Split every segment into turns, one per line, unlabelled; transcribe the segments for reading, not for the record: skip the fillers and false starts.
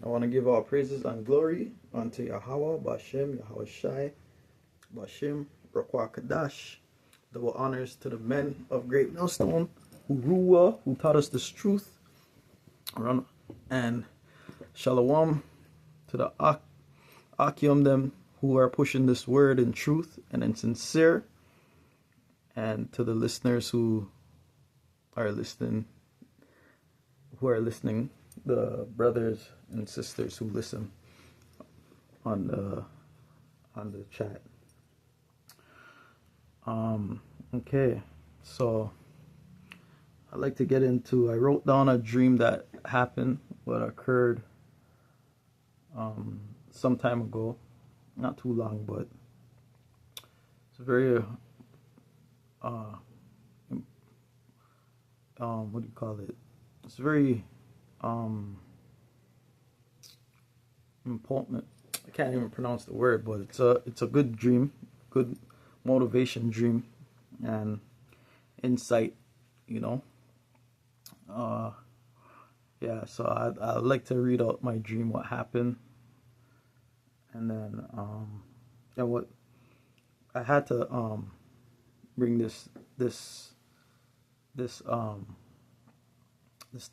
I want to give all praises and glory unto Yahweh, Bashem, Yahweh Shai, Bashem, Rakwa Kadash. Double honors to the men of Great Millstone who rule, who taught us this truth. And Shalom to the Akim them who are pushing this word in truth and in sincere. And to the listeners who are listening, the brothers and sisters who listen on the chat. Okay, so I'd like to get into, I wrote down a dream that happened, what occurred some time ago, not too long, but it's very what do you call it? It's very important. I can't even pronounce the word, but it's a good dream, good motivation dream, and insight, you know. Yeah, so I'd like to read out my dream, what happened, and then and what I had to bring this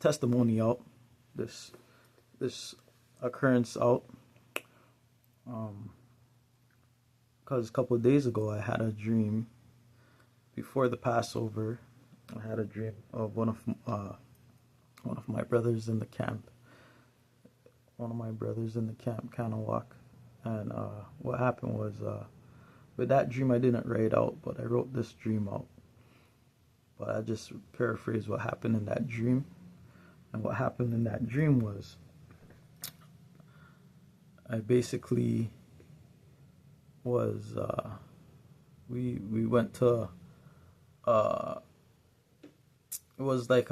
testimony out, this occurrence out, because a couple of days ago I had a dream before the Passover. I had a dream of one of my brothers in the camp. One of my brothers in the camp kind of walk, and what happened was with that dream I didn't write out, but I wrote this dream out. But I just paraphrase what happened in that dream. And what happened in that dream was I basically was we went to it was like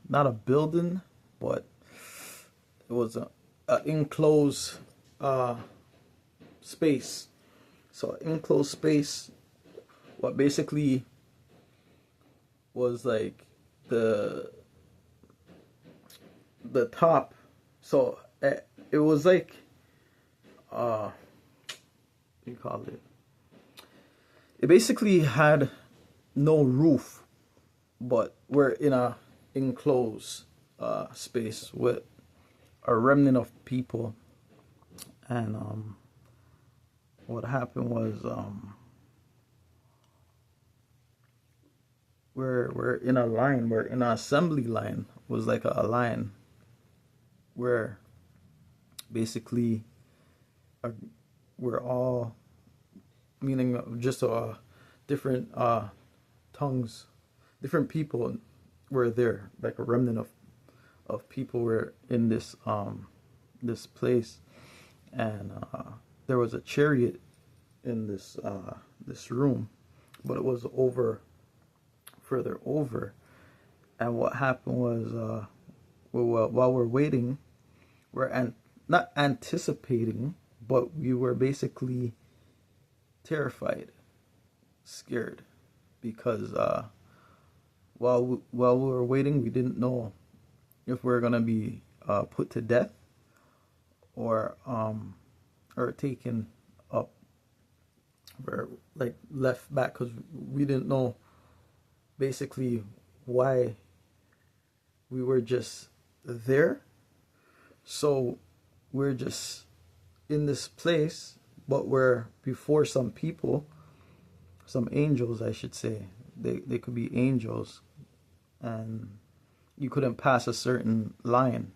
not a building, but it was a enclosed space. So enclosed space, what basically was like the top. So it was like what do you call it? It basically had no roof, but we're in a enclosed space with a remnant of people. And what happened was we're in a line, we're in an assembly line. It was like a line where basically we're all, meaning just different tongues, different people were there, like a remnant of people were in this this place. And there was a chariot in this this room, but it was further over. And what happened was while we're waiting, we're not anticipating, but we were basically terrified, scared, because while we were waiting, we didn't know if we were gonna be put to death or taken up, or like left back, because we didn't know basically why we were just there. So we're just in this place, but we're before some people, some angels, I should say. They could be angels, and you couldn't pass a certain line.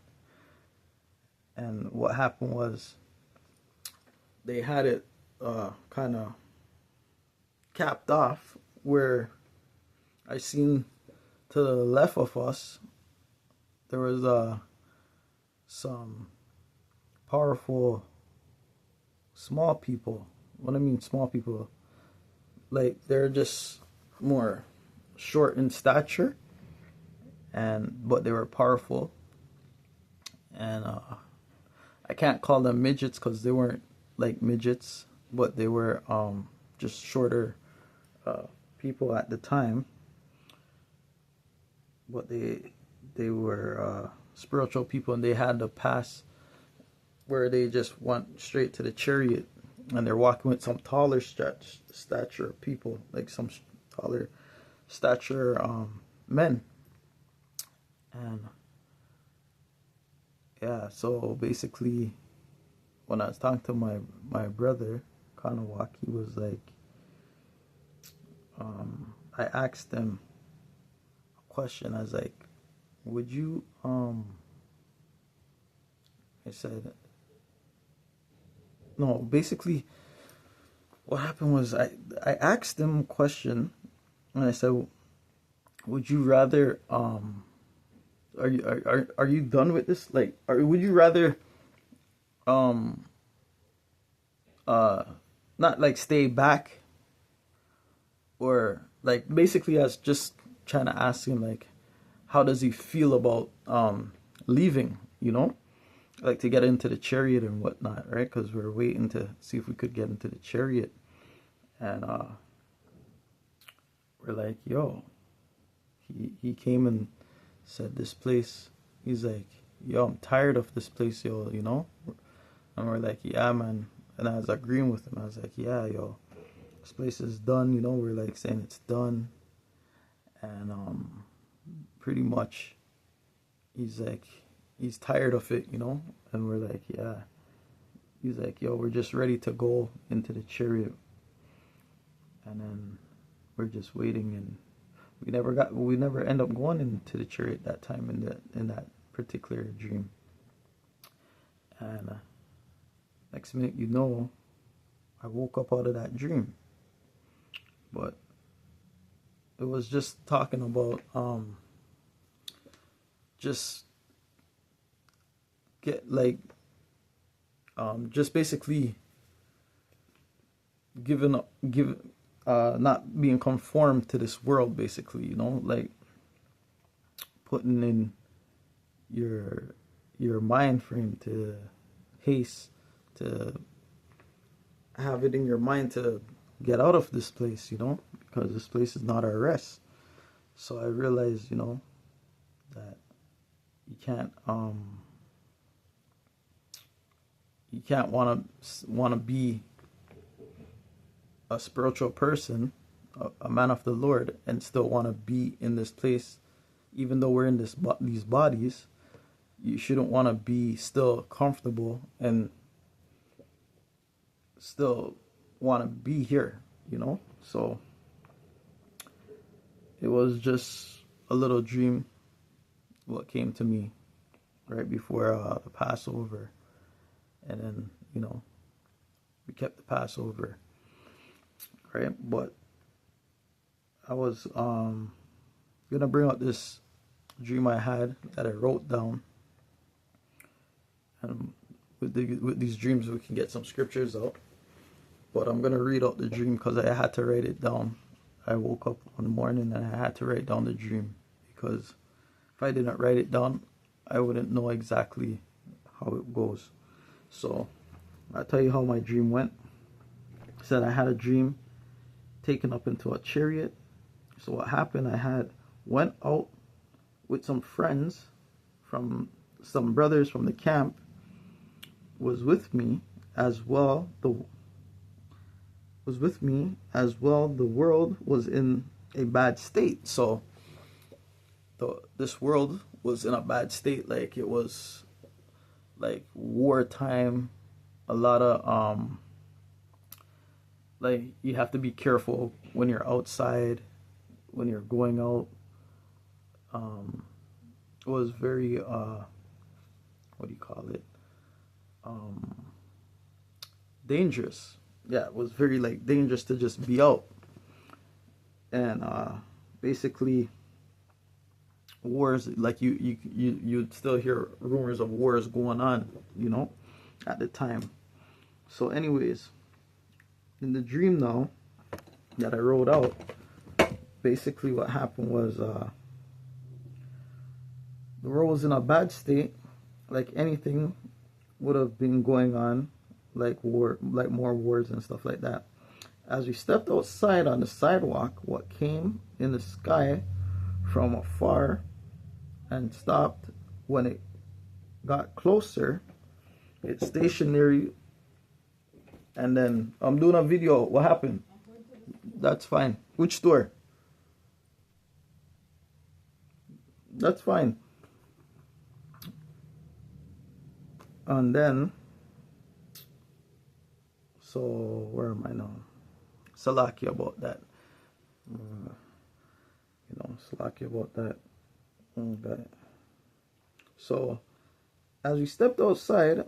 And what happened was they had it kind of capped off, where I seen to the left of us there was some powerful small people. What I mean small people, like they're just more short in stature, but they were powerful. And I can't call them midgets because they weren't like midgets, but they were just shorter people at the time. But they were spiritual people, and they had to pass where they just went straight to the chariot, and they're walking with some taller stature people, like some taller stature men. And yeah, so basically, when I was talking to my brother Kanawak, he was like, I asked him a question. I was like, would you I said, no, basically what happened was I asked him a question, and I said, would you rather are you done with this? Like, would you rather not like stay back, or like basically I was just trying to ask him like, how does he feel about leaving, you know, like to get into the chariot and whatnot, right? Because we are waiting to see if we could get into the chariot, and we're like, yo, he came and said this place. He's like, yo, I'm tired of this place, yo, you know. And we're like, yeah, man. And I was agreeing with him. I was like, yeah, yo, this place is done, you know. We're like saying it's done, and pretty much he's like, he's tired of it, you know. And we're like, yeah. He's like, yo, we're just ready to go into the chariot. And then we're just waiting, and we never end up going into the chariot that time in that particular dream. And next minute, you know, I woke up out of that dream. But it was just talking about just get like just basically not being conformed to this world, basically, you know, like putting in your mind frame to haste, to have it in your mind to get out of this place, you know, because this place is not our rest. So I realized, you know, that you can't want to be a spiritual person, a man of the Lord, and still want to be in this place, even though we're in these bodies. You shouldn't want to be still comfortable and still want to be here, you know. So it was just a little dream what came to me right before the Passover, and then, you know, we kept the Passover, right? But I was gonna bring up this dream I had that I wrote down, and with these dreams we can get some scriptures out. But I'm gonna read out the dream because I had to write it down. I woke up one morning and I had to write down the dream, because if I didn't write it down, I wouldn't know exactly how it goes. So I'll tell you how my dream went. I said I had a dream taken up into a chariot. So what happened, I went out with some friends, from some brothers from the camp was with me as well. The world was in a bad state. So this world was in a bad state, like it was like wartime. A lot of like you have to be careful when you're outside, when you're going out. It was very what do you call it, dangerous. Yeah, it was very like dangerous to just be out. And basically wars, like you'd still hear rumors of wars going on, you know, at the time. So anyways, in the dream now that I wrote out, basically what happened was the world was in a bad state, like anything would have been going on, like war, like more wars and stuff like that. As we stepped outside on the sidewalk, what came in the sky from afar and stopped when it got closer It's stationary. And then I'm doing a video. What happened? That's fine. Which store? That's fine. And then, so where am I now? Salaki about that. Salaki about that. Okay. So, as we stepped outside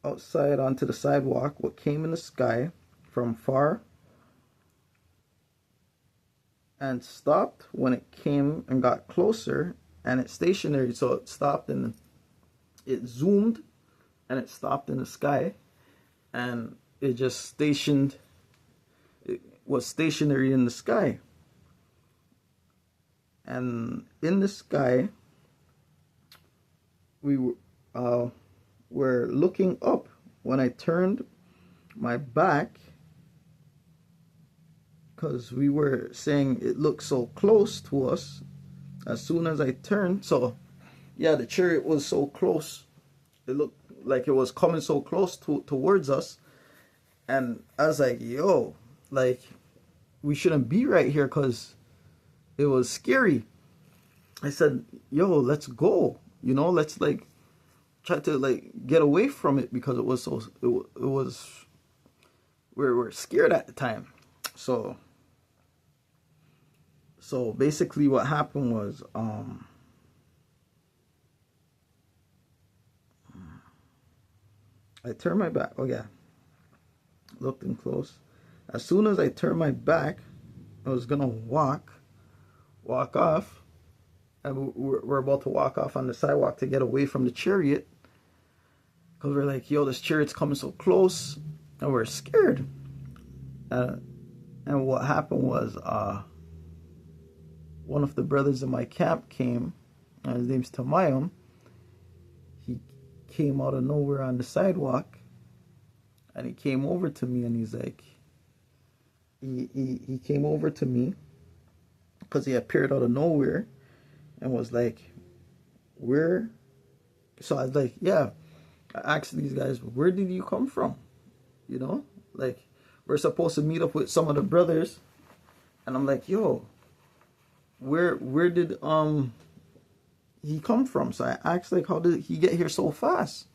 onto the sidewalk, what came in the sky from far and stopped when it came and got closer, and it's stationary, so it stopped and it zoomed and it stopped in the sky, and it just stationed. It was stationary in the sky, and in the sky we were looking up. When I turned my back, because we were saying it looked so close to us, as soon as I turned, so yeah, the chariot was so close. It looked like it was coming so close towards us. And I was like, yo, like, we shouldn't be right here, because it was scary. I said, yo, let's go. Let's like try to like get away from it, because it was so, it was, we were scared at the time. So basically what happened was, I turned my back. Oh yeah, looked in close. As soon as I turned my back, I was gonna walk off, and we're about to walk off on the sidewalk to get away from the chariot, because we're like, yo, this chariot's coming so close, and we're scared. And what happened was, one of the brothers in my camp came, and his name's Tamayam. He came out of nowhere on the sidewalk, and he came over to me, and he's like, he came over to me, because he appeared out of nowhere, and was like, where? So I was like, yeah. I asked these guys, where did you come from? Like, we're supposed to meet up with some of the brothers, and I'm like, yo, where did he come from? So I asked, like, how did he get here so fast?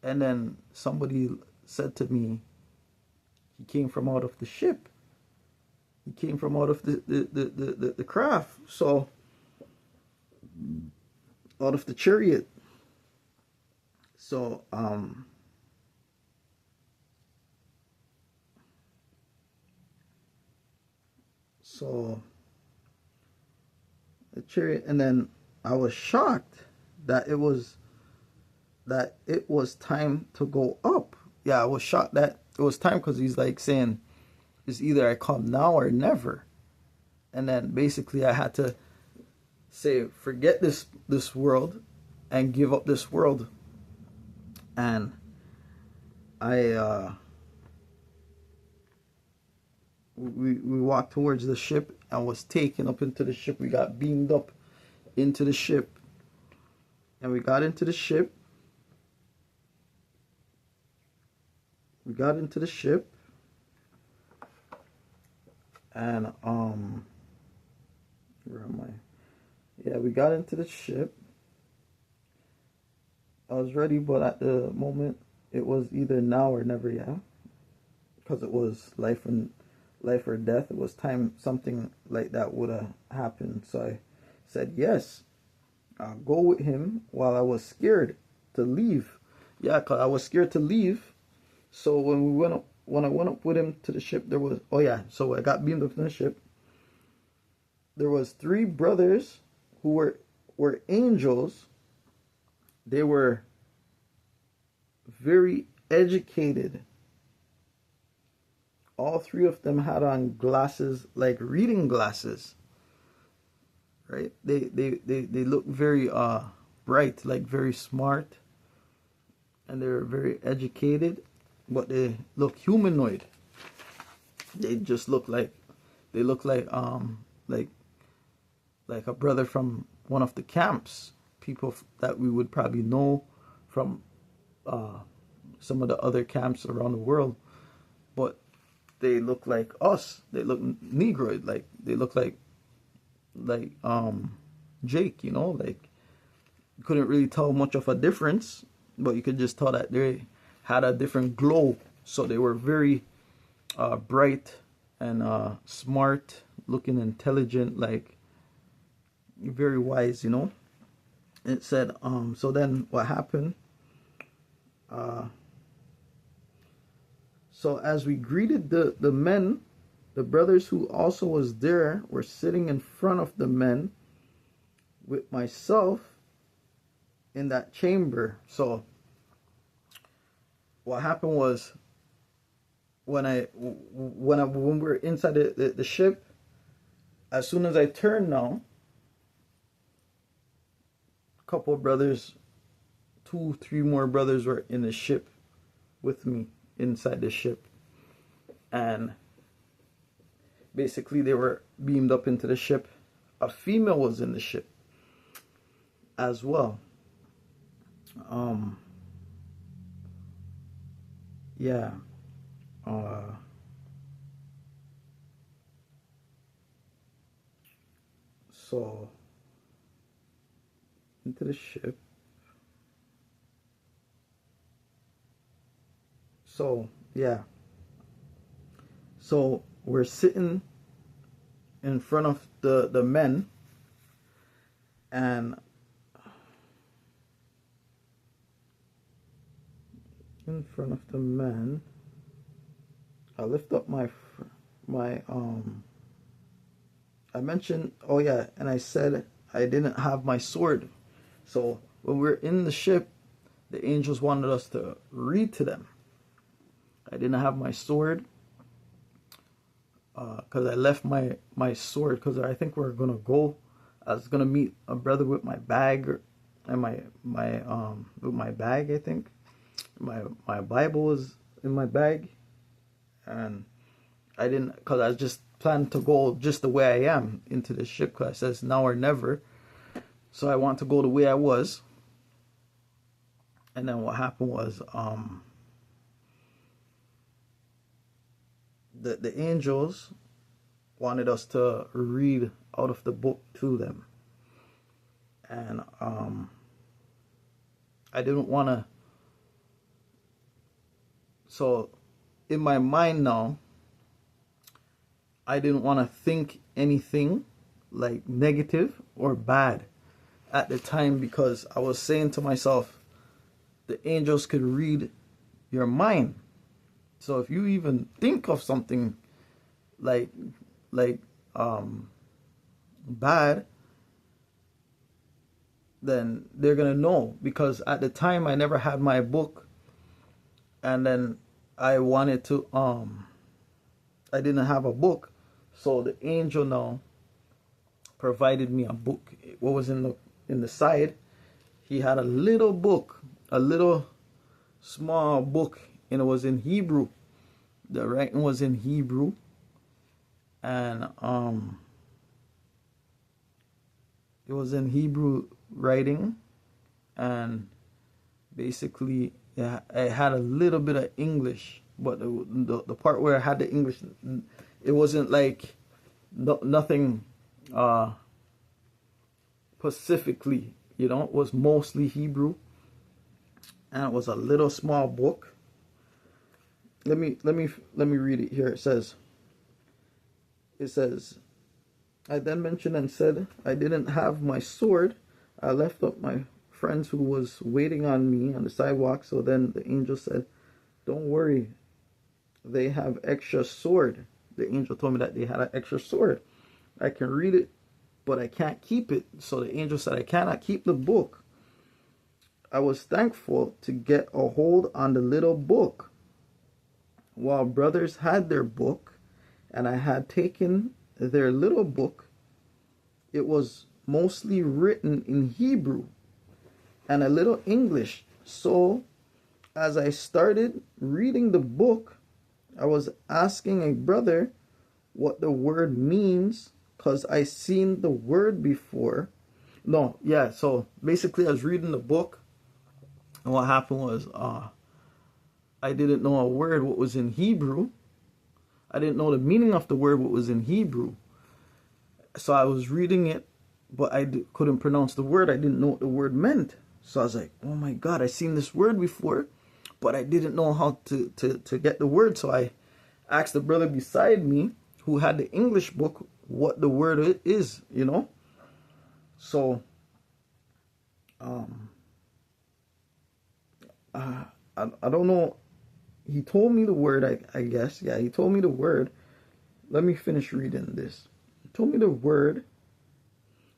And then somebody said to me, he came from out of the ship. He came from out of the craft. So, out of the chariot. So, the chariot, and then I was shocked that it was time to go up. Yeah, I was shocked that it was time, because he's like saying, it's either I come now or never. And then basically I had to say, forget this world and give up this world. And we walked towards the ship and was taken up into the ship. We got beamed up into the ship, and we got into the ship. And where am I? Yeah, we got into the ship. I was ready, but at the moment it was either now or never. Yeah, because it was life or death. It was time something like that would have happened. So I said yes. I'll go with him, while I was scared to leave. Yeah, because I was scared to leave. So when I went up with him to the ship, there was, oh yeah, so I got beamed up in the ship. There was 3 brothers who were angels. They were very educated. All 3 of them had on glasses, like reading glasses. Right? They look very bright, like very smart, and they're very educated, but they look humanoid. They just look like like a brother from one of the camps, people that we would probably know from some of the other camps around the world, but they look like us. They look Negroid, like they look like Jake, you know, like you couldn't really tell much of a difference, but you could just tell that they had a different glow. So they were very bright and smart, looking intelligent, like very wise, you know. It said, so then what happened? So as we greeted the men, the brothers who also was there were sitting in front of the men with myself in that chamber. So what happened was when we were inside the ship, as soon as I turned now, a couple of brothers, 2-3 more brothers were in the ship with me inside the ship, and basically they were beamed up into the ship. A female was in the ship as well. Yeah. So into the ship. So yeah. So we're sitting in front of the men, and in front of the men, I lift up my I mentioned, oh yeah, and I said I didn't have my sword. So when we're in the ship, the angels wanted us to read to them. I didn't have my sword because I left my sword because I think we're gonna go. I was gonna meet a brother with my bag and my with my bag. I think my Bible was in my bag, and I didn't, because I just planned to go just the way I am into the ship, because it says now or never. So I want to go the way I was. And then what happened was the angels wanted us to read out of the book to them. And I didn't want to. So in my mind now, I didn't want to think anything like negative or bad at the time, because I was saying to myself, the angels could read your mind. So if you even think of something like bad, then they're gonna know. Because at the time I never had my book, and then I wanted to I didn't have a book, so the angel now provided me a book. What was in the side? He had a little book, a little small book, and it was in Hebrew. The writing was in Hebrew, and it was in Hebrew writing, and basically it had a little bit of English, but the part where I had the English, it wasn't like nothing specifically, you know. It was mostly Hebrew, and it was a little small book. Let me read it here. It says, I then mentioned and said, I didn't have my sword. I left up my friends who was waiting on me on the sidewalk. So then the angel said, don't worry, they have extra sword. The angel told me that they had an extra sword. I can read it, but I can't keep it. So the angel said, I cannot keep the book. I was thankful to get a hold on the little book, while brothers had their book, and I had taken their little book. It was mostly written in Hebrew and a little English. So as I started reading the book, I was asking a brother what the word means, because I seen the word before. So basically I was reading the book, And what happened was, I didn't know a word what was in Hebrew. I didn't know the meaning of the word what was in Hebrew. So I was reading it, but I couldn't pronounce the word. I didn't know what the word meant. So I was like, oh my God, I've seen this word before, but I didn't know how to get the word. So I asked the brother beside me who had the English book what the word is, you know. So I don't know. He told me the word, I guess. Yeah, he told me the word. Let me finish reading this. He told me the word.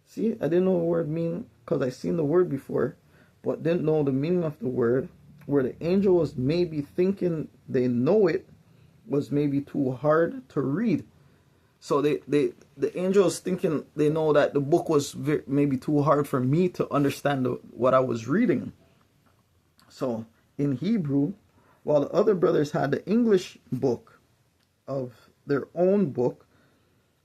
See, I didn't know the word mean because I seen the word before, but didn't know the meaning of the word. Where the angel was maybe thinking they know it was maybe too hard to read. So the angels thinking they know that the book was maybe too hard for me to understand what I was reading. So in Hebrew, while the other brothers had the English book of their own book,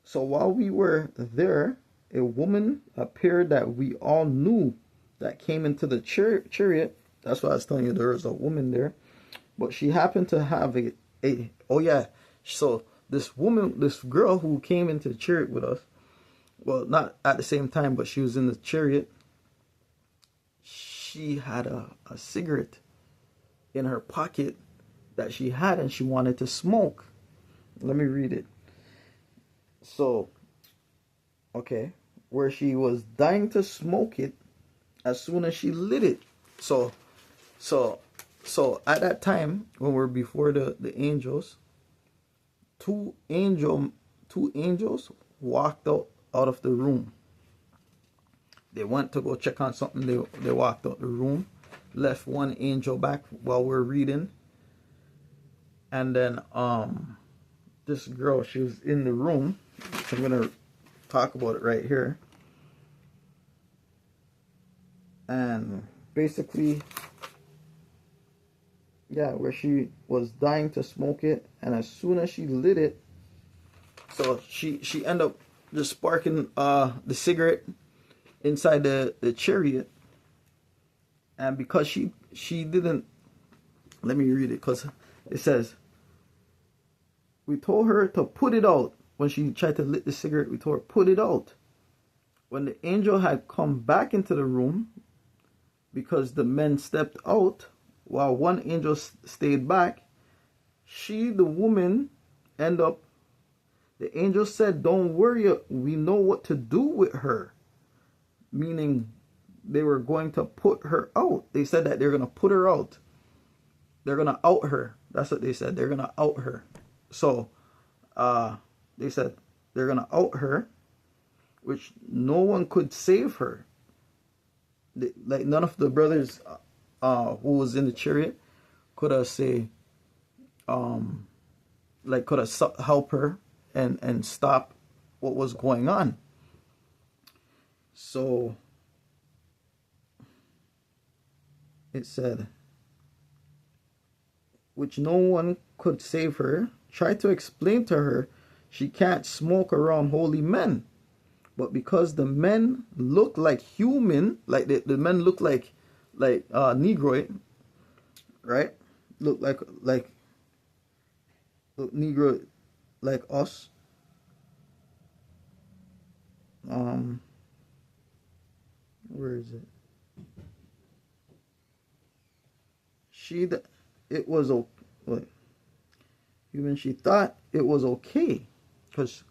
so while we were there, a woman appeared that we all knew that came into the chariot. That's why I was telling you there was a woman there. But she happened to have oh yeah, so this woman, this girl who came into the chariot with us, well, not at the same time, but she was in the chariot. She had a cigarette in her pocket that she had and she wanted to smoke. Let me read it. So, okay, where she was dying to smoke it as soon as she lit it. So at that time when we're before the angels, two angels walked out of the room. They went to go check on something. They walked out the room, left one angel back while we're reading, and then this girl, she was in the room. So I'm gonna talk about it right here. And basically, yeah, where she was dying to smoke it, and as soon as she lit it, so she ended up just sparking the cigarette inside the chariot. And because she didn't, let me read it, because it says, we told her to put it out. When she tried to lit the cigarette, we told her put it out. When the angel had come back into the room, because the men stepped out while one angel stayed back, the woman, end up, the angel said, don't worry, we know what to do with her. Meaning they were going to put her out. They said that they're going to put her out. They're going to out her. That's what they said. They're going to out her. So they said they're going to out her, which no one could save her. Like none of the brothers who was in the chariot could have could have helped her and stop what was going on. So it said, which no one could save her. Try to explain to her she can't smoke around holy men. But because the men look like human, like the men look like Negroid, right? Look like Negro like us. Where is it? It was even she thought it was okay, cause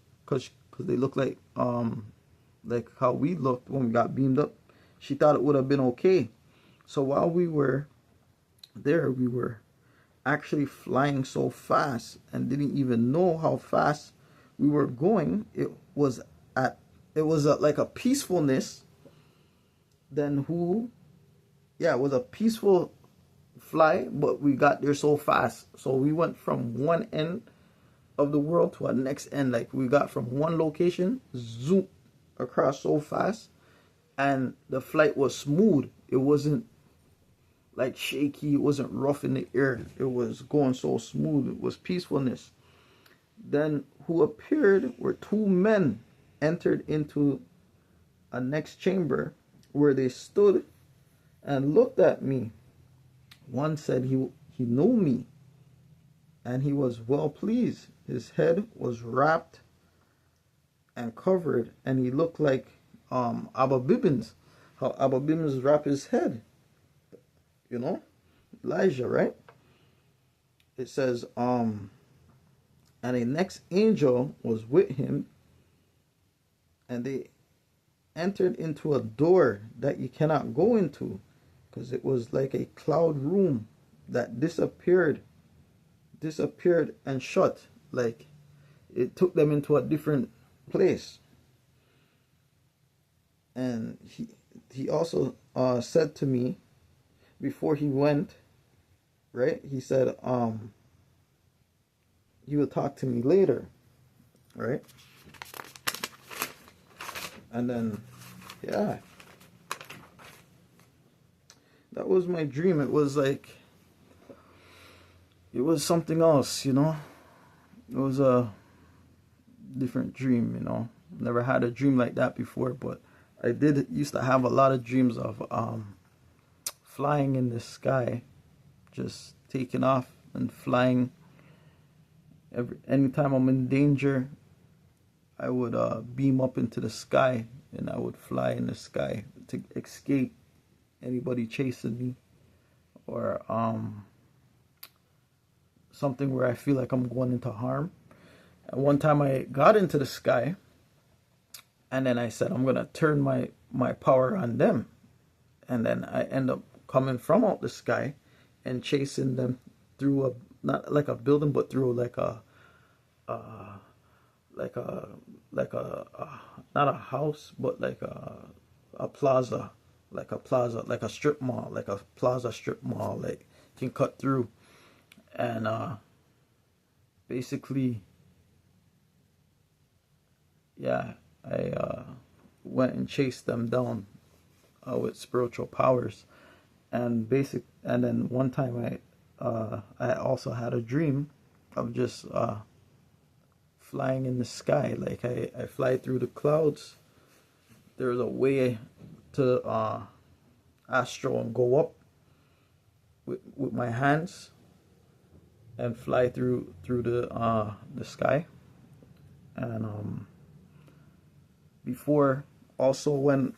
they look like how we looked when we got beamed up. She thought it would have been okay. So while we were there, we were actually flying so fast and didn't even know how fast we were going. It was like a peacefulness. Then it was a peaceful fly, but we got there so fast. So we went from one end of the world to a next end. Like we got from one location, zoom across so fast, and the flight was smooth. It wasn't like shaky. It wasn't rough in the air. It was going so smooth. It was peacefulness. Then who appeared were two men entered into a next chamber where they stood and looked at me. One said he knew me, and he was well pleased. His head was wrapped and covered, and he looked like Abba Bibbins, how Abba Bibbins wrap his head, you know, Elijah, right? It says, and a next angel was with him, and they entered into a door that you cannot go into, because it was like a cloud room that disappeared and shut, like it took them into a different place. And he also said to me before he went, right? He said he would talk to me later, right? And then, yeah, that was my dream. It was like, it was something else, you know. It was a different dream, you know. Never had a dream like that before, but I used to have a lot of dreams of flying in the sky, just taking off and flying. Anytime I'm in danger, I would beam up into the sky, and I would fly in the sky to escape anybody chasing me, or something where I feel like I'm going into harm. And one time I got into the sky, and then I said I'm gonna turn my power on them, and then I end up coming from out the sky and chasing them through a, not like a building, but through like a not a house, but like a plaza, like a strip mall, like a plaza strip mall, like you can cut through. And basically, yeah, I went and chased them down with spiritual powers. And then one time I also had a dream of just flying in the sky. Like I fly through the clouds. There's a way to astral and go up with my hands and fly through the sky. And before, also when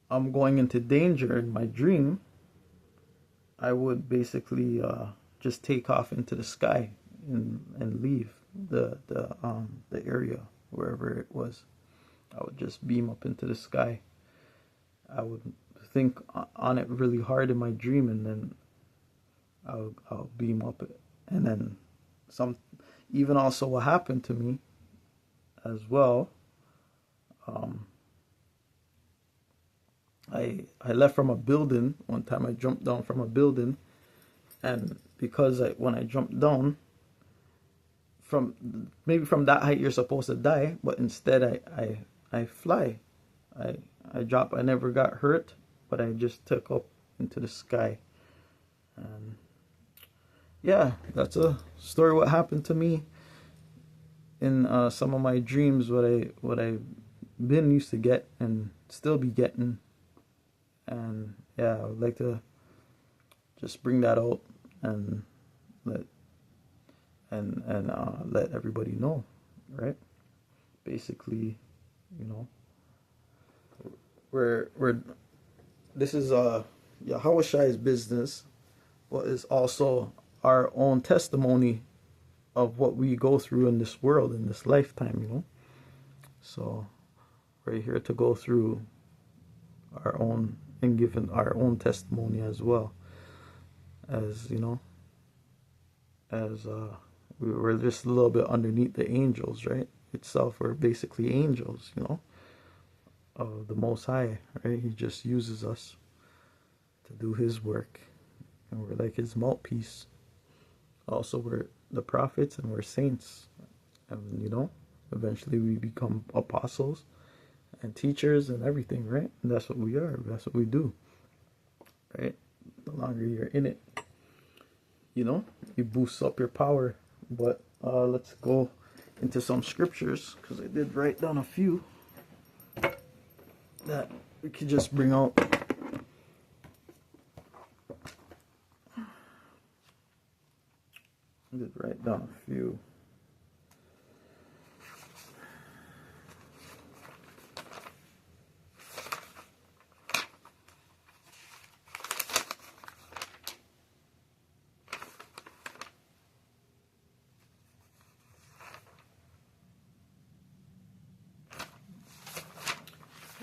I'm going into danger in my dream, I would basically just take off into the sky and leave the area wherever it was. I would just beam up into the sky. I would think on it really hard in my dream, and then I'll beam up it. And then even also what happened to me as well, I left from a building. One time I jumped down from a building, and because when I jumped down, from that height you're supposed to die, but instead I fly. I dropped. I never got hurt, but I just took up into the sky. And yeah, that's a story what happened to me in some of my dreams, what I've been used to get and still be getting. And yeah, I would like to just bring that out and let everybody know, right? Basically, you know, we're this is Yahushai's business, but it's also our own testimony of what we go through in this world, in this lifetime, you know. So we're here to go through our own and give our own testimony as well, as you know, as we're just a little bit underneath the angels, right? Itself, we're basically angels, you know, of the Most High, right? He just uses us to do His work, and we're like His mouthpiece. Also, we're the prophets and we're saints, and you know, eventually we become apostles and teachers and everything, right? And that's what we are. That's what we do, right? The longer you're in it, you know, it boosts up your power. But let's go into some scriptures, because I did write down a few that we could just bring out down a few.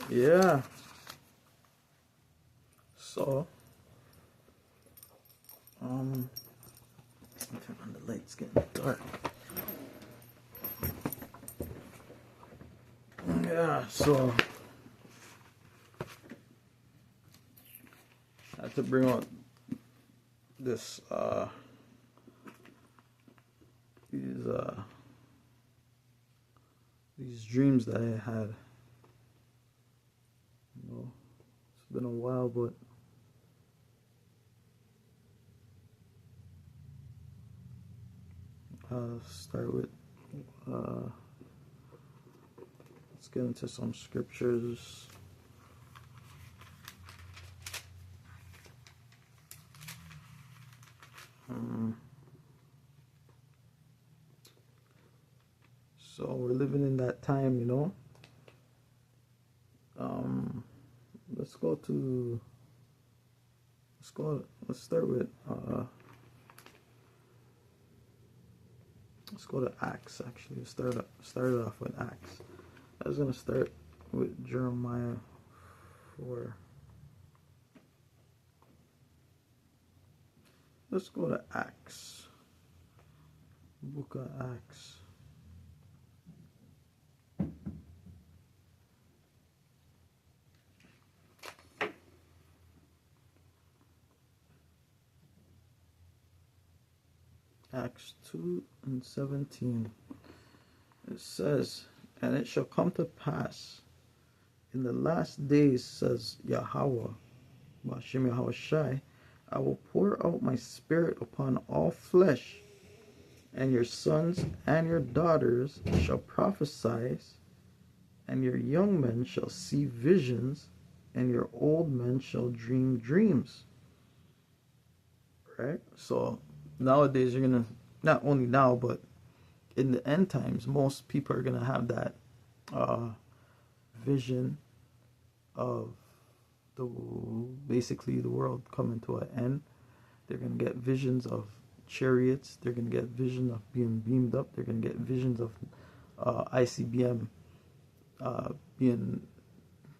Yeah. So, turn on the lights, getting dark. Yeah, so I had to bring out this these dreams that I had. You know, it's been a while, but start with let's get into some scriptures. So we're living in that time, you know. Let's go to. Let's start with. Let's go to Acts. Actually, start it off with Acts. I was gonna start with Jeremiah 4. Let's go to Acts. Book of Acts. Acts 2:17. It says, "And it shall come to pass in the last days, says Yahweh, Bashem Yahweh Shai, I will pour out my spirit upon all flesh, and your sons and your daughters shall prophesy, and your young men shall see visions, and your old men shall dream dreams." Right? So nowadays you're gonna, not only now, but in the end times, most people are gonna have that vision of basically the world coming to an end. They're gonna get visions of chariots. They're gonna get vision of being beamed up. They're gonna get visions of ICBM being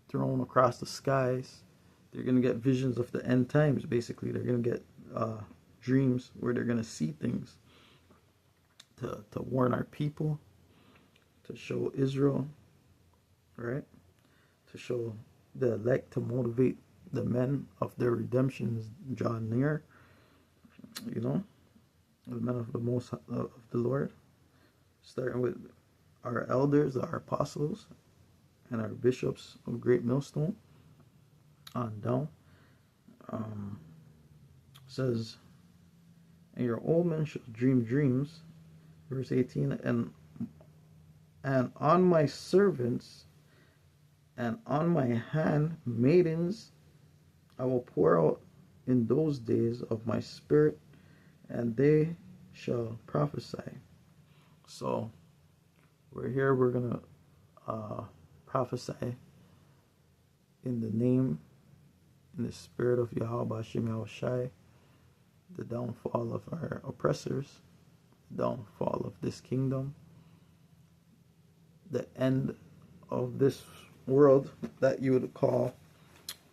thrown across the skies. They're gonna get visions of the end times. Basically, they're gonna get dreams where they're gonna see things to warn our people, to show Israel, right? To show the elect, to motivate the men of their redemptions draw near. You know, the men of the Lord, starting with our elders, our apostles, and our bishops of Great Millstone on down. Says, "And your old men shall dream dreams." Verse 18, and on my servants and on my handmaidens I will pour out in those days of my spirit, and they shall prophesy. So we're here, we're going to prophesy in the name, in the spirit of Yahweh Bashem Yahweh Shai, the downfall of our oppressors, the downfall of this kingdom, the end of this world that you would call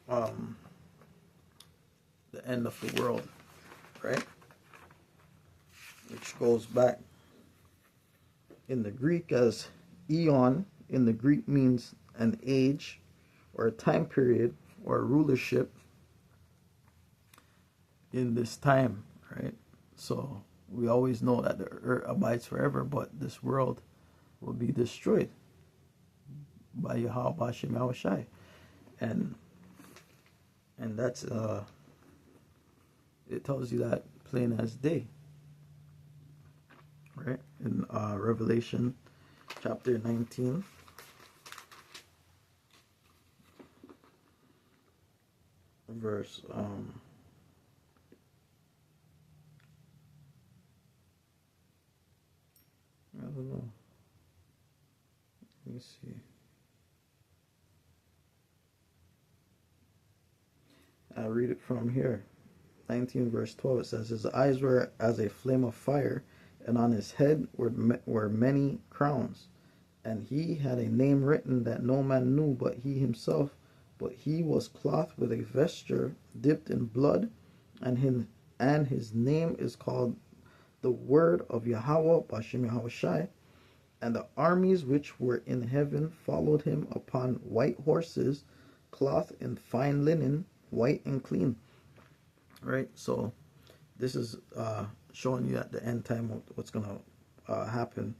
the end of the world, right? Which goes back in the Greek as eon. In the Greek means an age or a time period or a rulership in this time, right? So we always know that the earth abides forever, but this world will be destroyed by Yahweh Bashem Yahweh Shai. And that's it tells you that plain as day, right? In Revelation chapter 19, verse don't know. Let me see. I'll read it from here. 19 verse 12, it says, his eyes were as a flame of fire, and on his head were many crowns. And he had a name written that no man knew but he himself. But he was clothed with a vesture dipped in blood, and his name is called the Word of Yahweh, Bashem Yahushai. And the armies which were in heaven followed him upon white horses, clothed in fine linen, white and clean. Right? So this is showing you at the end time what's going to happen.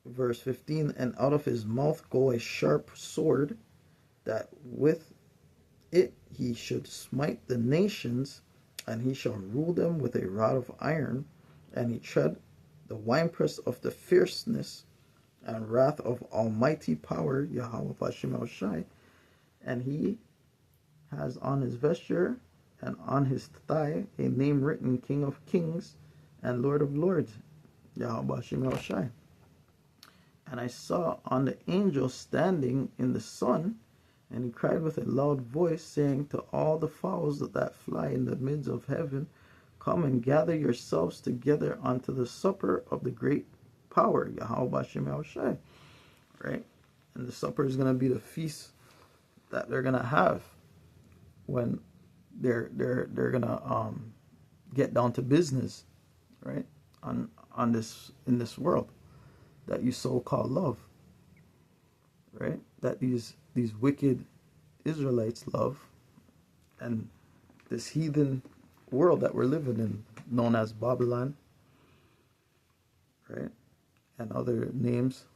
Verse 15, and out of his mouth go a sharp sword, that with it he should smite the nations, and he shall rule them with a rod of iron, and he tread the winepress of the fierceness and wrath of almighty power, Yahweh Bashem Shai. And he has on his vesture and on his thigh a name written, King of Kings and Lord of Lords, Yahweh Bashem Shai. And I saw on the angel standing in the sun, and he cried with a loud voice, saying to all the fowls that fly in the midst of heaven, come and gather yourselves together unto the supper of the great power, Yahweh Bashem Yahushai. Right? And the supper is going to be the feast that they're going to have when they're going to get down to business, right? On this, in this world that you so call love, right? That these wicked Israelites love, and this heathen world that we're living in, known as Babylon, right? And other names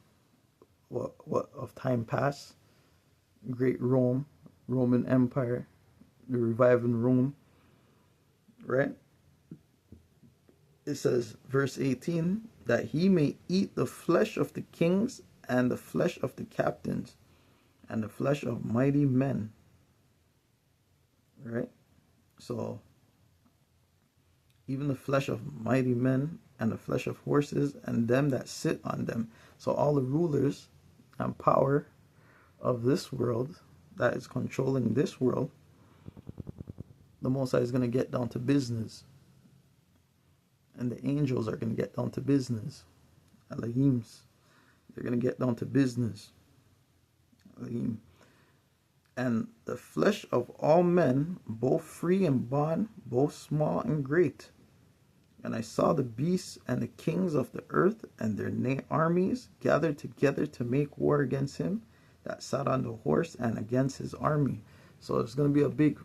what of time past, great Rome, Roman Empire, the reviving Rome, right? It says, verse 18, that he may eat the flesh of the kings and the flesh of the captains and the flesh of mighty men. Right? So, even the flesh of mighty men and the flesh of horses and them that sit on them. So all the rulers and power of this world that is controlling this world, the Most High is going to get down to business. And the angels are going to get down to business. Elohims. They're going to get down to business. Elohim. And the flesh of all men, both free and bond, both small and great. And I saw the beasts and the kings of the earth and their armies gathered together to make war against him that sat on the horse and against his army. So it's going to be a big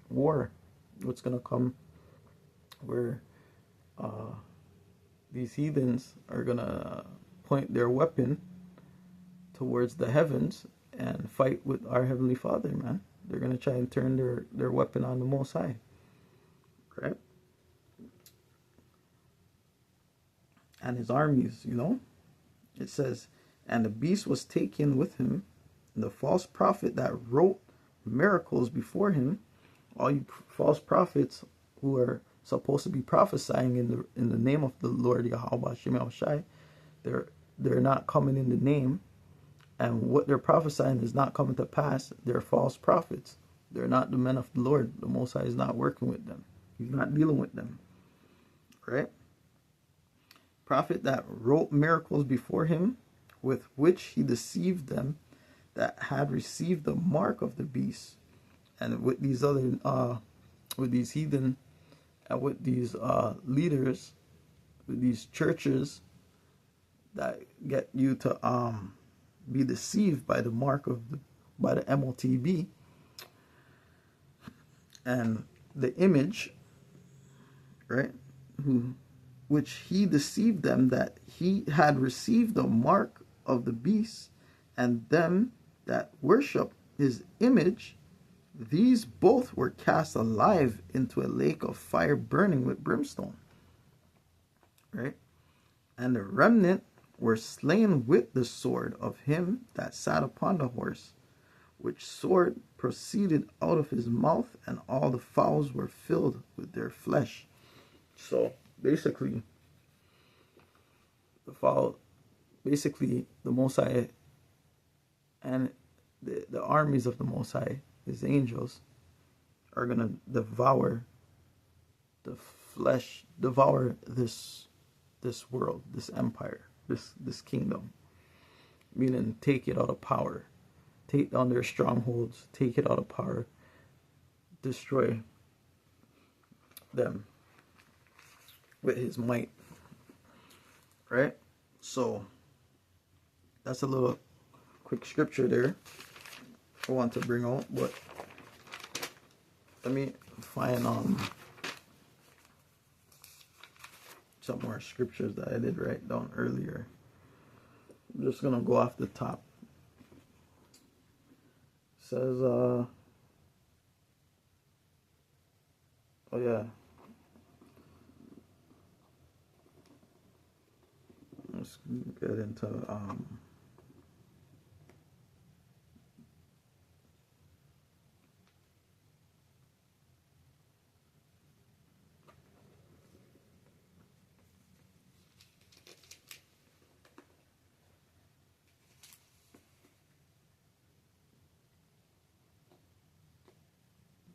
war. What's going to come where these heathens are going to point their weapon towards the heavens and fight with our Heavenly Father, man. They're going to try and turn their weapon on the Most High. Right? And his armies, you know. It says, and the beast was taken with him, and the false prophet that wrote miracles before him. All you false prophets who are supposed to be prophesying in the name of the Lord Yahweh Shem Shai, they're not coming in the name, and what they're prophesying is not coming to pass. They're false prophets. They're not the men of the Lord. The Most High is not working with them. He's not dealing with them. Right? Prophet that wrote miracles before him, with which he deceived them that had received the mark of the beast. And with these other with these heathen and with these leaders, with these churches that get you to be deceived by the mark of by the MOTB and the image, right? Which he deceived them that he had received the mark of the beast, and them that worship his image, these both were cast alive into a lake of fire burning with brimstone. Right? And the remnant were slain with the sword of him that sat upon the horse, which sword proceeded out of his mouth, and all the fowls were filled with their flesh. So basically, the fall, basically the Most High and the armies of the Most High, his angels, are gonna devour the flesh, devour this world, this empire, this kingdom, meaning take it out of power, take down their strongholds, take it out of power, destroy them with his might. Right? So that's a little quick scripture there I want to bring out, but let me find some more scriptures that I did write down earlier. I'm just gonna go off the top. It says oh yeah, let's get into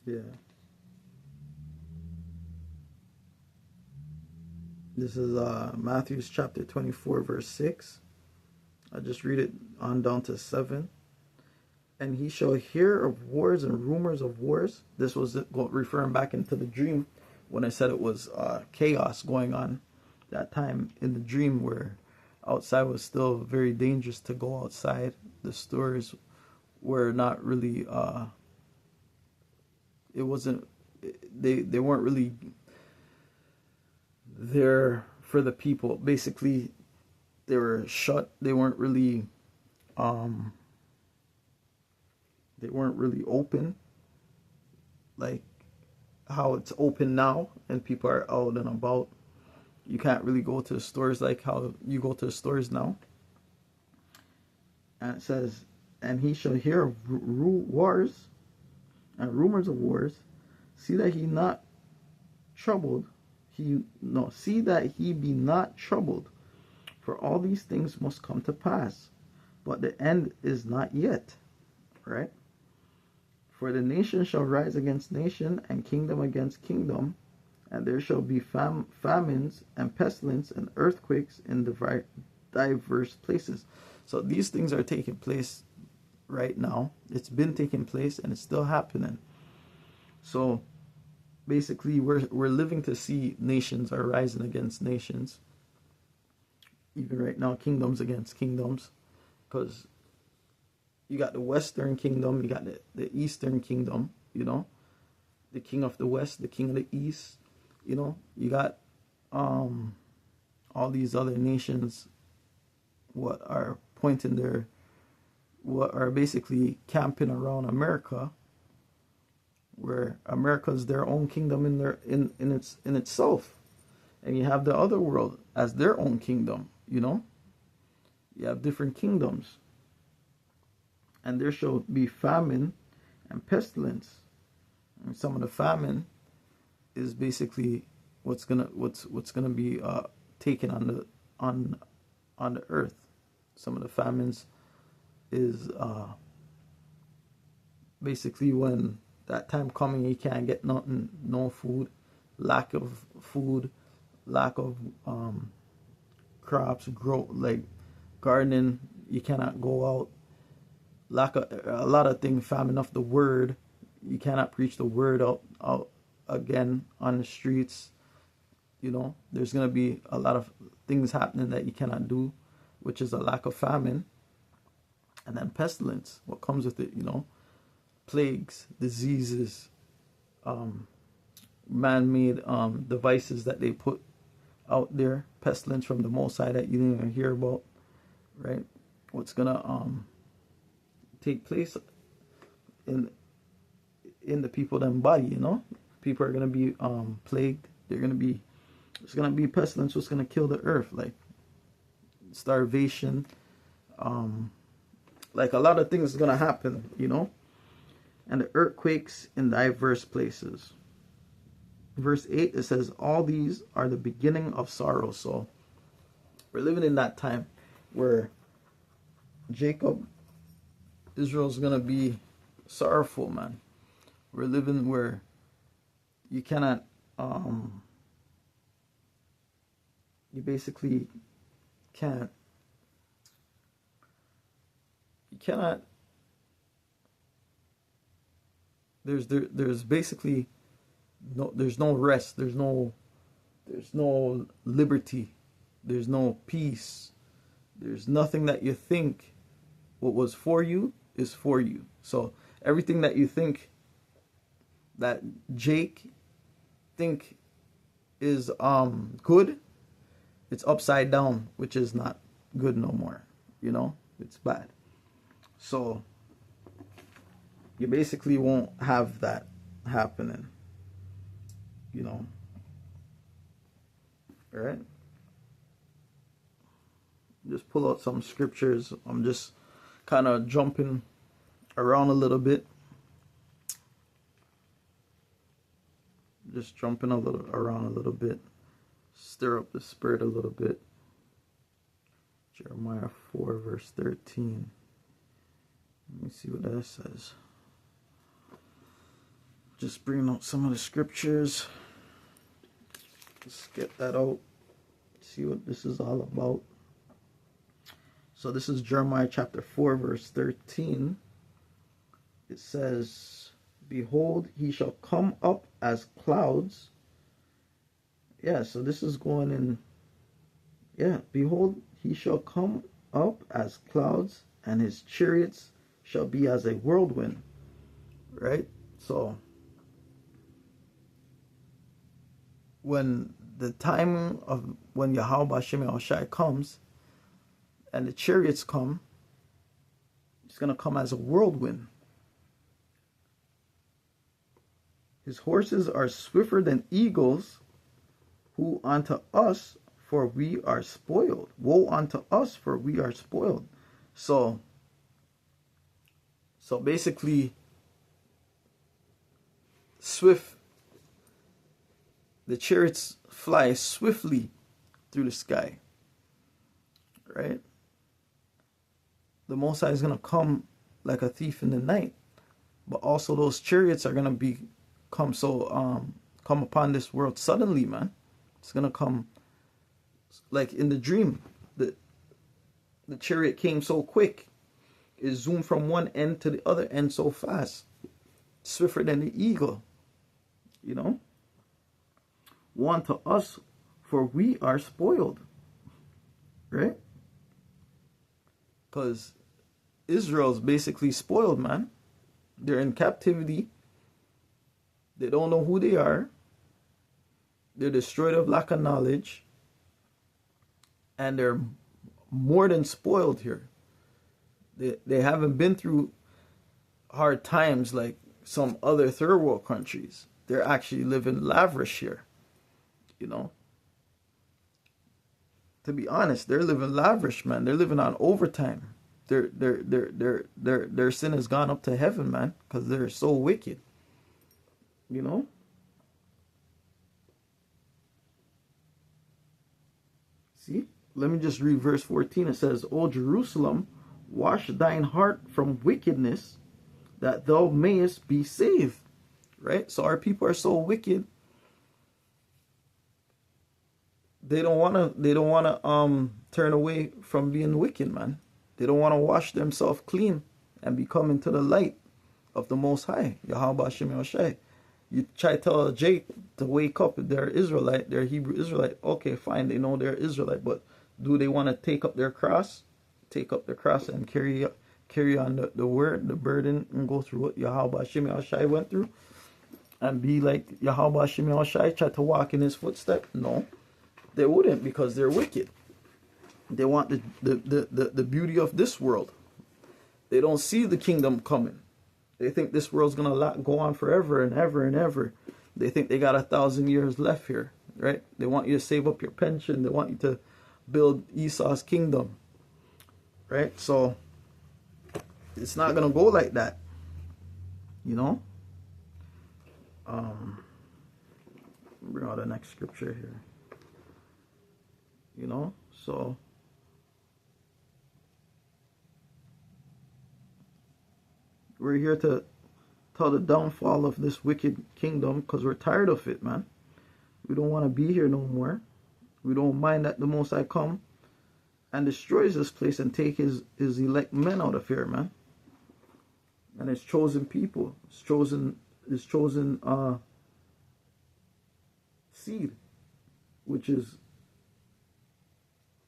yeah. This is Matthew chapter 24, verse 6. I just read it on down to 7. And he shall hear of wars and rumors of wars. This was referring back into the dream when I said it was chaos going on that time in the dream, where outside was still very dangerous to go outside. The stores were not really, it wasn't, they weren't really there for the people. Basically, they were shut. They weren't really open like how it's open now, and people are out and about. You can't really go to the stores like how you go to the stores now. And it says, and he shall hear of wars and rumors of wars. See that he not troubled. See that he be not troubled, for all these things must come to pass, but the end is not yet. Right? For the nation shall rise against nation, and kingdom against kingdom, and there shall be famines and pestilence and earthquakes in diverse places. So these things are taking place right now. It's been taking place and it's still happening. So basically, we're living to see nations are rising against nations. Even right now, kingdoms against kingdoms, because you got the Western Kingdom, you got the Eastern Kingdom, the king of the West, the king of the East, you got all these other nations what are basically camping around America, where America is their own kingdom in itself, and you have the other world as their own kingdom. You have different kingdoms. And there shall be famine and pestilence. And some of the famine is basically what's gonna be taken on the earth. Some of the famines is basically when that time coming, you can't get nothing, no food, lack of food, lack of crops, grow like gardening. You cannot go out. A lot of things, famine of the word. You cannot preach the word out again on the streets. There's going to be a lot of things happening that you cannot do, which is a lack of famine. And then pestilence, what comes with it, plagues, diseases, man-made devices that they put out there, pestilence from the Most High that you didn't even hear about, right? What's going to take place in the people them body, people are gonna be plagued. There's gonna be pestilence. What's gonna kill the earth, like starvation, like a lot of things is gonna happen, and the earthquakes in diverse places. Verse 8, it says, all these are the beginning of sorrow. So We're living in that time where Jacob, Israel's gonna be sorrowful, man. We're living where you cannot, you basically can't, you cannot, there's basically no, there's no rest, there's no liberty, there's no peace, there's nothing that you think what was for you is for you. So everything that you think that Jake think is good, it's upside down, which is not good no more. You know, it's bad. So you basically won't have that happening. You know. All right. Just pull out some scriptures. I'm just kind of jumping around a little bit. Just jumping around a little bit. Stir up the spirit a little bit. Jeremiah 4 verse 13. Let me see what that says. Just bring out some of the scriptures. Let's get that out. See what this is all about. So this is Jeremiah chapter 4 verse 13. It says, behold, he shall come up as clouds. Yeah, so this is going in. Yeah, behold, he shall come up as clouds, and his chariots shall be as a whirlwind. Right? So when the time of when Yahweh Shem Shai comes and the chariots come, it's going to come as a whirlwind. His horses are swifter than eagles. Who unto us, for we are spoiled. Woe unto us, for we are spoiled. So basically, the chariots fly swiftly through the sky. Right? The Most High is going to come like a thief in the night. But also those chariots are going to come upon this world suddenly, man. It's going to come like in the dream. The chariot came so quick. It zoomed from one end to the other end so fast. Swifter than the eagle. You know? One to us, for we are spoiled. Right? Because Israel's basically spoiled, man. They're in captivity. They don't know who they are. They're destroyed of lack of knowledge. And they're more than spoiled here. They haven't been through hard times like some other third world countries. They're actually living lavish here. You know? To be honest, they're living lavish, man. They're living on overtime. Their sin has gone up to heaven, man, because they're so wicked. You know? See? Let me just read verse 14. It says, O Jerusalem, wash thine heart from wickedness, that thou mayest be saved. Right? So our people are so wicked. They don't wanna turn away from being wicked, man. They don't want to wash themselves clean and be coming to the light of the Most High, Yahweh Shem Shai. You try to tell Jake to wake up. If they're Israelite, they're Hebrew Israelite. Okay, fine, they know they're Israelite, but do they want to take up their cross? Take up their cross and carry on the word, the burden, and go through what Yahweh Shem Shai went through? And be like Yahweh Shem Shai, try to walk in his footsteps? No, they wouldn't, because they're wicked. They want the beauty of this world. They don't see the kingdom coming. They think this world's going to go on forever and ever and ever. They think they got 1,000 years left here, right? They want you to save up your pension. They want you to build Esau's kingdom, right? So it's not going to go like that, you know? Bring out the next scripture here. You know? So We're here to tell the downfall of this wicked kingdom because we're tired of it, man. We don't want to be here no more. We don't mind that the Most High come and destroys this place and take his elect men out of here, man. And his chosen people, his chosen seed, which is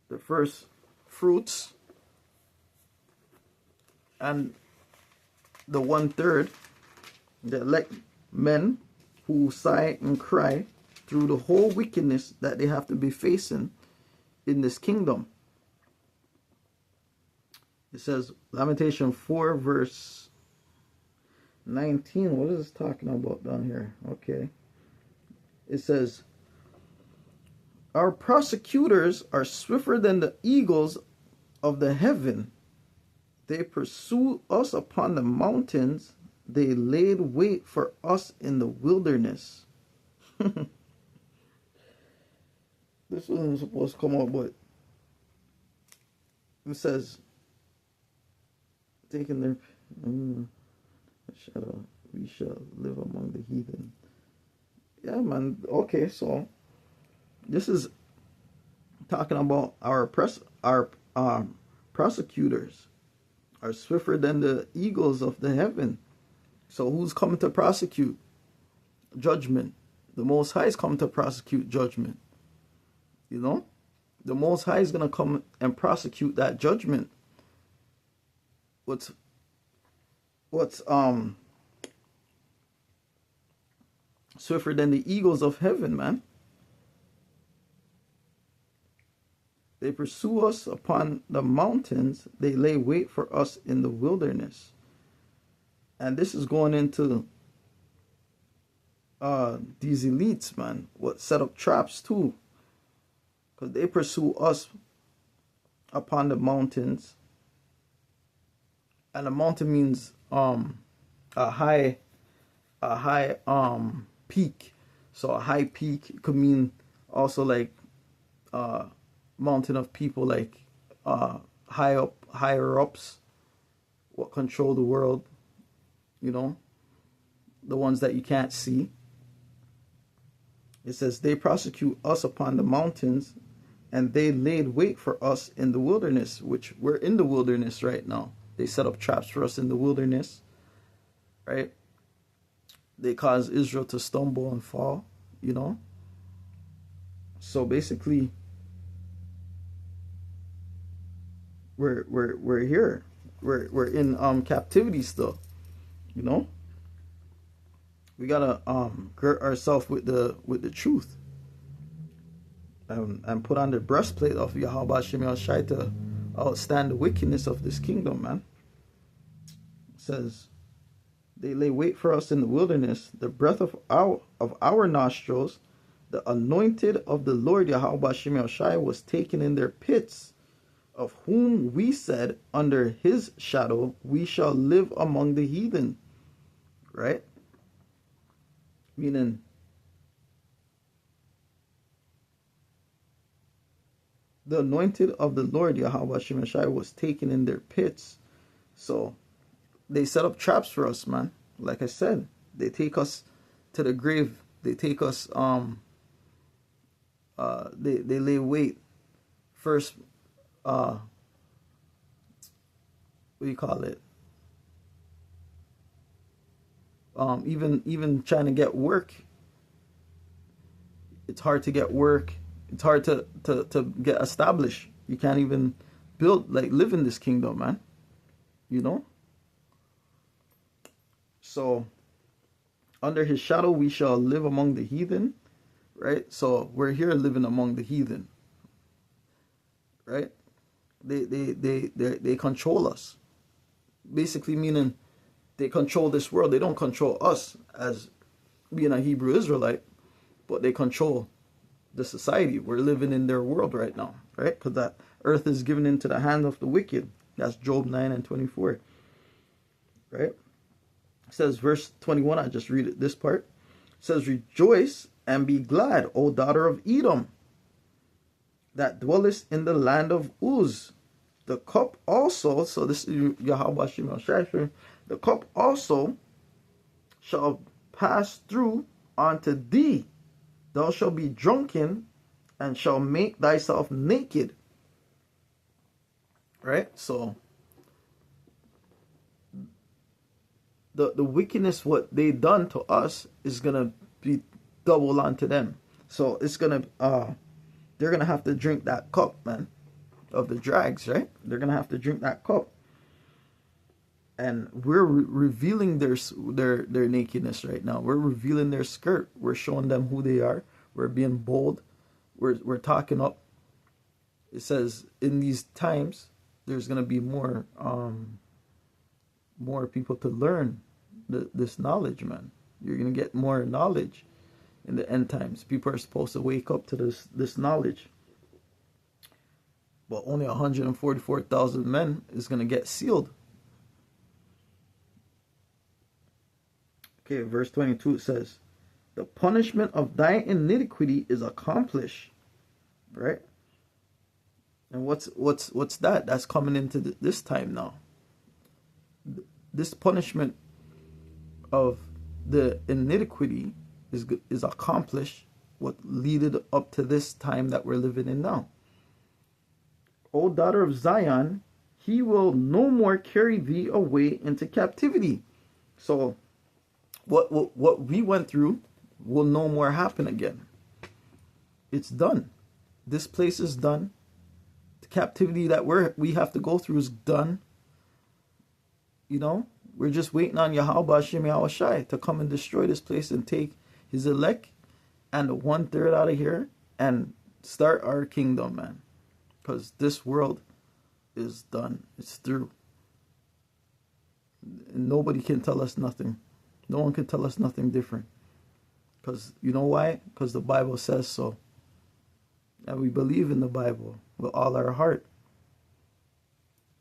the first fruits and the 1/3, the elect men who sigh and cry through the whole wickedness that they have to be facing in this kingdom. It says, Lamentation 4 verse 19. What is this talking about down here? Okay. It says, our prosecutors are swifter than the eagles of the heaven. They pursue us upon the mountains. They laid wait for us in the wilderness. This wasn't supposed to come out, but it says, taking their shadow, we shall live among the heathen. Yeah, man. Okay, so this is talking about our prosecutors are swifter than the eagles of the heaven. So who's coming to prosecute? Judgment. The Most High is coming to prosecute judgment. You know? The Most High is going to come and prosecute that judgment. What's swifter than the eagles of heaven, man? They pursue us upon the mountains. They lay wait for us in the wilderness. And this is going into these elites, man. What set up traps too. Because they pursue us upon the mountains. And a mountain means a high peak. So a high peak could mean also like mountain of people, like higher ups, what control the world, you know, the ones that you can't see. It says they prosecute us upon the mountains, and they laid wait for us in the wilderness, which we're in the wilderness right now. They set up traps for us in the wilderness, right? They cause Israel to stumble and fall, you know. So basically, we're here. We're in captivity still, you know. We gotta girt ourselves with the truth, and put on the breastplate of Yahweh Shem Shai to outstand the wickedness of this kingdom, man. It says they lay wait for us in the wilderness, the breath of our nostrils, the anointed of the Lord Yahweh Shem Shai was taken in their pits, of whom we said, under his shadow we shall live among the heathen. Right? Meaning, the anointed of the Lord Yahweh Shem Shai was taken in their pits. So they set up traps for us, man. Like I said, they take us to the grave. They take us they lay wait. First, what do you call it? Even trying to get work, it's hard to get work. It's hard to get established. You can't even live in this kingdom, man. You know? So, under his shadow we shall live among the heathen, right? So we're here living among the heathen, right? They control us. Basically meaning they control this world. They don't control us as being a Hebrew Israelite, but they control the society. We're living in their world right now, right? Because that earth is given into the hand of the wicked. That's Job 9 and 24, right? It says, verse 21, I just read it, this part. It says, rejoice and be glad, O daughter of Edom, that dwellest in the land of Uz. The cup also, so this is Yahweh Shem Shai The cup also shall pass through unto thee. Thou shalt be drunken and shall make thyself naked. Right? So the wickedness what they done to us is gonna be double onto them. So it's gonna they're gonna have to drink that cup, man, of the drags, right? They're gonna have to drink that cup. And we're revealing their nakedness right now. We're revealing their skirt. We're showing them who they are. We're being bold. We're talking up. It says in these times there's gonna be more people to learn this knowledge, man. You're gonna get more knowledge in the end times. People are supposed to wake up to this knowledge. But only 144,000 men is gonna get sealed. Okay, verse 22 it says, the punishment of thy iniquity is accomplished. Right? And what's that? That's coming into this time now. This punishment of the iniquity is accomplished, what leaded up to this time that we're living in now. O daughter of Zion, he will no more carry thee away into captivity. So what we went through will no more happen again. It's done. This place is done. The captivity that we have to go through is done. You know, we're just waiting on Yahweh Hashem Yahushai to come and destroy this place and take his elect and the 1/3 out of here and start our kingdom, man. Because this world is done. It's through. And nobody can tell us nothing. No one can tell us nothing different. Because you know why? Because the Bible says so. And we believe in the Bible with all our heart.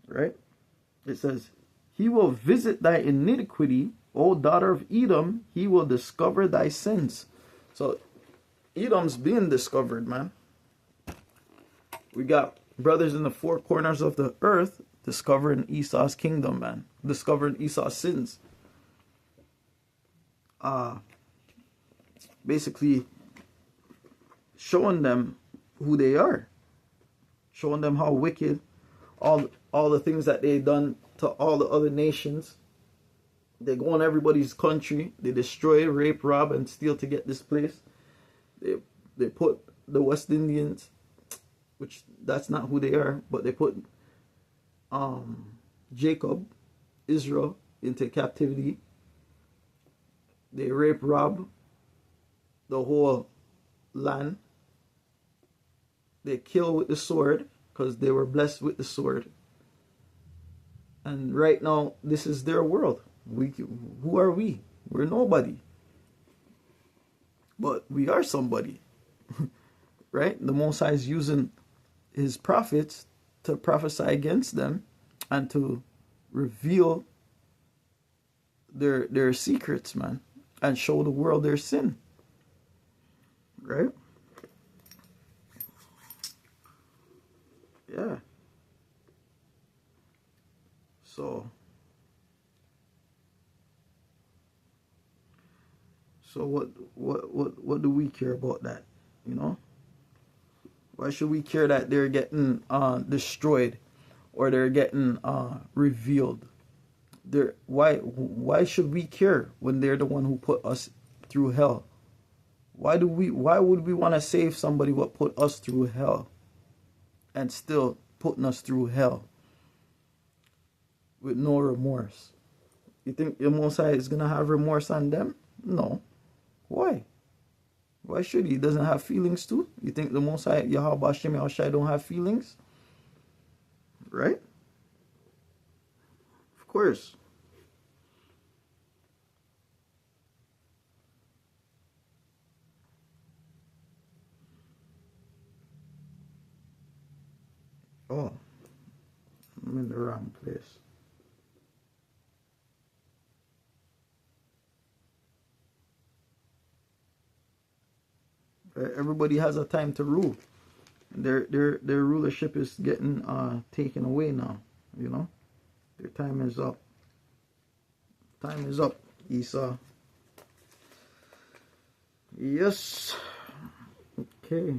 Right? It says, he will visit thy iniquity, O daughter of Edom. He will discover thy sins. So Edom's being discovered, man. We got brothers in the four corners of the earth discovering Esau's kingdom, man. Discovering Esau's sins. Basically showing them who they are. Showing them how wicked all the things that they done to all the other nations. They go in everybody's country. They destroy, rape, rob, and steal to get this place. They put the West Indians, which that's not who they are, but they put Jacob, Israel, into captivity. They rape, rob the whole land. They kill with the sword because they were blessed with the sword. And right now, this is their world. Who are we? We're nobody. But we are somebody. Right? The Most High is using his prophets to prophesy against them and to reveal their secrets, man, and show the world their sin. Right? Yeah. So what do we care about that? You know? Why should we care that they're getting destroyed or they're getting revealed? Why should we care when they're the one who put us through hell? Why would we want to save somebody what put us through hell and still putting us through hell with no remorse? You think the Most High is gonna have remorse on them? No. Why? Why should he? He doesn't have feelings too? You think the Most High, Yahweh Hashem Yahushai, don't have feelings? Right? Of course. Oh, I'm in the wrong place. Everybody has a time to rule. Their rulership is getting taken away now. You know, their time is up. Time is up, Esau. Yes. Okay.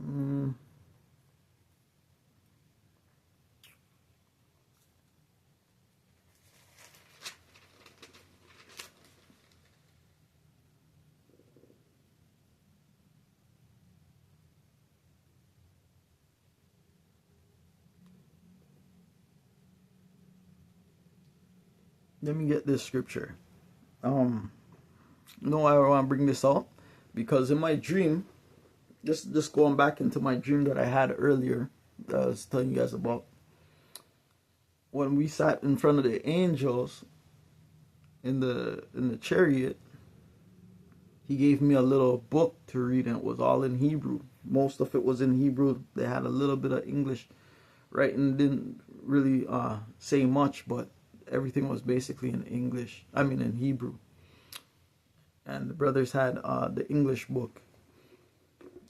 Mm, let me get this scripture. You know why I want to bring this out? Because in my dream, just going back into my dream that I had earlier, that I was telling you guys about, when we sat in front of the angels in the chariot, he gave me a little book to read, and it was all in Hebrew. Most of it was in Hebrew. They had a little bit of English writing, didn't really say much, but everything was basically in English. I mean, in Hebrew. And the brothers had the English book,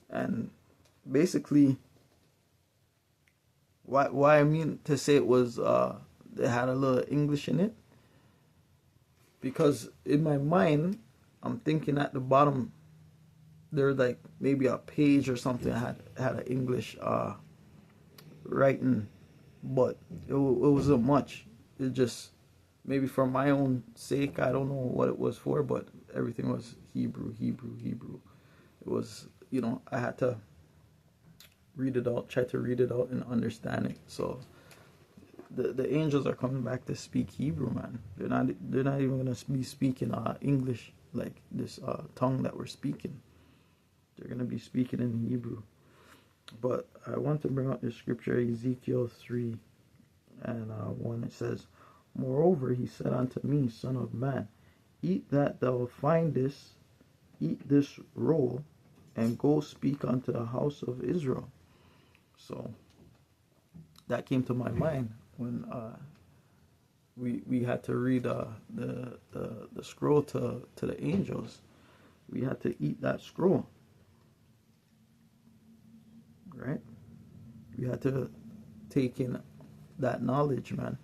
and basically, why I mean to say it was they had a little English in it, because in my mind I'm thinking at the bottom there's like maybe a page or something that had an English writing, but it wasn't much. It just, maybe for my own sake, I don't know what it was for, but everything was Hebrew. It was, I had to read it out, try to read it out and understand it. So the angels are coming back to speak Hebrew, man. They're not even gonna be speaking English, like this tongue that we're speaking. They're gonna be speaking in Hebrew. But I want to bring out this scripture, Ezekiel 3 and 1. It says, "Moreover, he said unto me, Son of man, eat that thou findest, eat this roll, and go speak unto the house of Israel." So that came to my mind when we had to read the scroll to the angels. We had to eat that scroll, right? We had to take in that knowledge, man,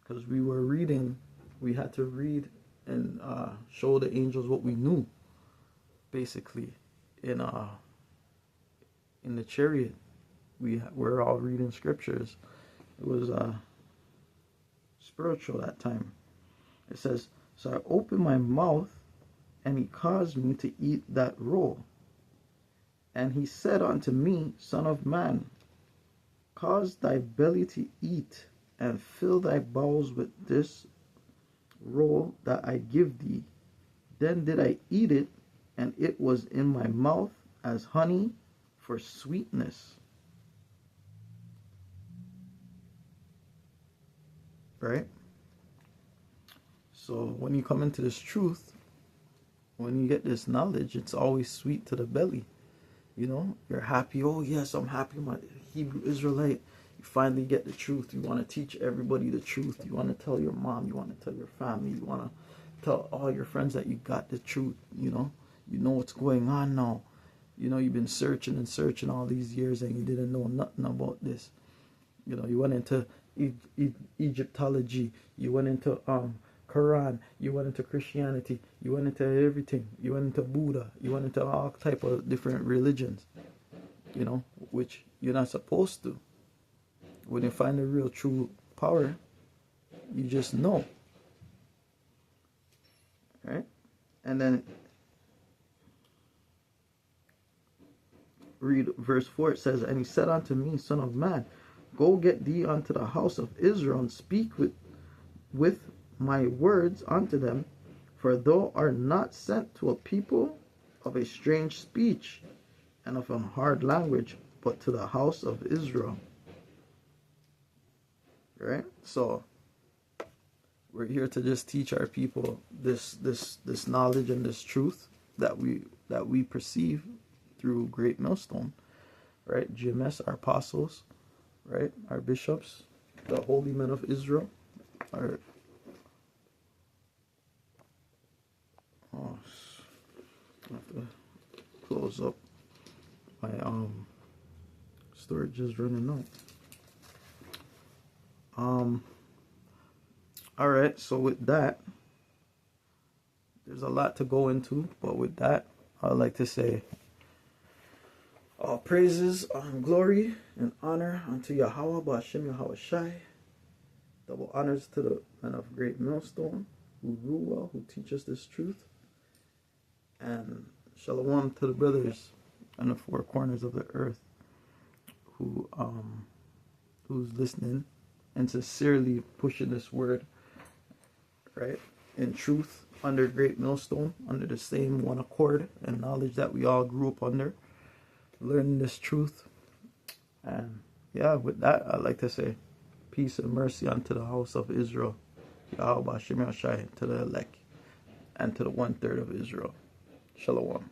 because we were reading. We had to read and show the angels what we knew, basically. In the chariot, we were all reading scriptures. It was spiritual that time. It says, "So I opened my mouth, and he caused me to eat that roll. And he said unto me, Son of man, cause thy belly to eat, and fill thy bowels with this roll that I give thee. Then did I eat it, and it was in my mouth as honey for sweetness." Right? So when you come into this truth, when you get this knowledge, it's always sweet to the belly. You're happy. Oh yes, I'm happy, my Hebrew Israelite. You finally get the truth. You want to teach everybody the truth. You want to tell your mom. You want to tell your family. You want to tell all your friends that you got the truth. You know what's going on now. You've been searching and searching all these years, and you didn't know nothing about this. You went into Egyptology. You went into Quran. You went into Christianity. You went into everything. You went into Buddha. You went into all type of different religions. Which you're not supposed to. When you find the real true power, you just know. Right? And then read verse 4. It says, "And he said unto me, Son of man, go get thee unto the house of Israel, and speak with my words unto them, for thou art not sent to a people of a strange speech and of a hard language, but to the house of Israel." Right? So we're here to just teach our people this knowledge and this truth that we perceive through Great Millstone. right? GMS, our apostles, right? Our bishops, the holy men of Israel. Our, oh, I have to close up. My storage is running out. All right, so with that, there's a lot to go into, but with that, I'd like to say all praises and glory and honor unto Yahweh Ba'Shem Yahweh Shai. Double honors to the men of Great Millstone who rule well, who teach us this truth. And shalom to the brothers in the four corners of the earth who who's listening and sincerely pushing this word, right, in truth, under Great Millstone, under the same one accord and knowledge that we all grew up under, learning this truth. And yeah, with that, I'd like to say peace and mercy unto the house of Israel, Yahweh Ba'Shem Yahweh Shai, to the elect, and to the 1/3 of Israel. Shalom.